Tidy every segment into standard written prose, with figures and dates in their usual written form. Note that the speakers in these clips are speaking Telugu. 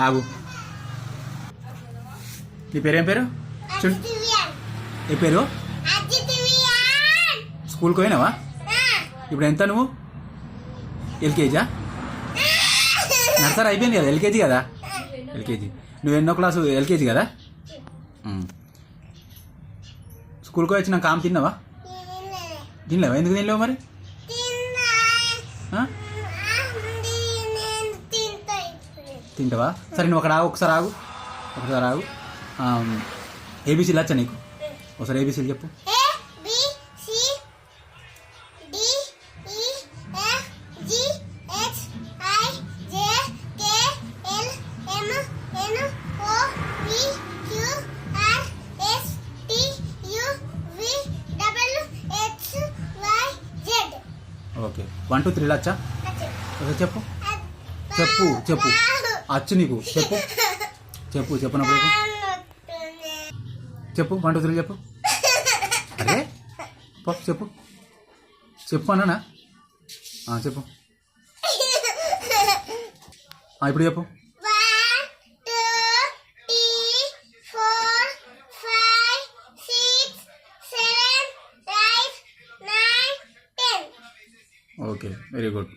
ఆగు. నీ పేరేం పేరు? చూడు ఏ పేరు? స్కూల్కి పోయినావా? ఇప్పుడు ఎంత నువ్వు? ఎల్కేజా? నర్సరీ అయిపోయింది కదా, ఎల్కేజీ కదా. ఎల్కేజీ. నువ్వు ఎన్నో క్లాసు? ఎల్కేజీ కదా. స్కూల్కి వచ్చిన కామ్ తిన్నావా? తినలేవా? ఎందుకు తినలేవు మరి? తింటావా? సరే నువ్వు అక్కడ ఆగు, ఒకసారి ఆగు. ఏబీసీలు వచ్చా నీకు? ఒకసారి ఏబీసీలు చెప్పు. ఓకే 1 2 3 వచ్చా? చెప్పు అచ్చు నీకు. చెప్పినప్పుడు చెప్పు 1 2 3 చెప్పు. అరే చెప్పు అన్నానా? చెప్పు. ఇప్పుడు చెప్పు. Okay, very good.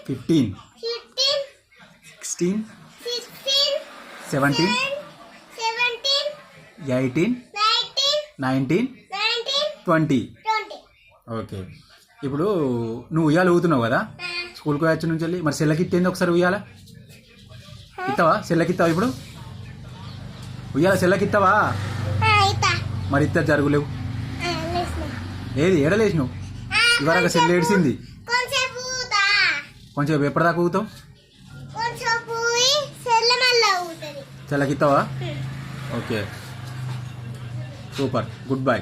15 16 17 18 19 20. ఓకే, ఇప్పుడు నువ్వు ఉయ్యాల ఊగుతున్నావు కదా స్కూల్కి వచ్చి నుంచి వెళ్ళి. మరి సెల్లకిత్తేంది ఒకసారి ఉయ్యాల ఇస్తావా? సెల్లకిస్తావా ఇప్పుడు? ఉయ్యాల సెల్లకిస్తావా? మరి ఇస్తా జరుగులేవు. ఏది ఏడలేసినావు? ఇవరక సెల్ ఏడిసింది. కొంచెం ఎప్పటిదాకా ఊగుతావు? సెల్లకిస్తావా? Okay, super, good by.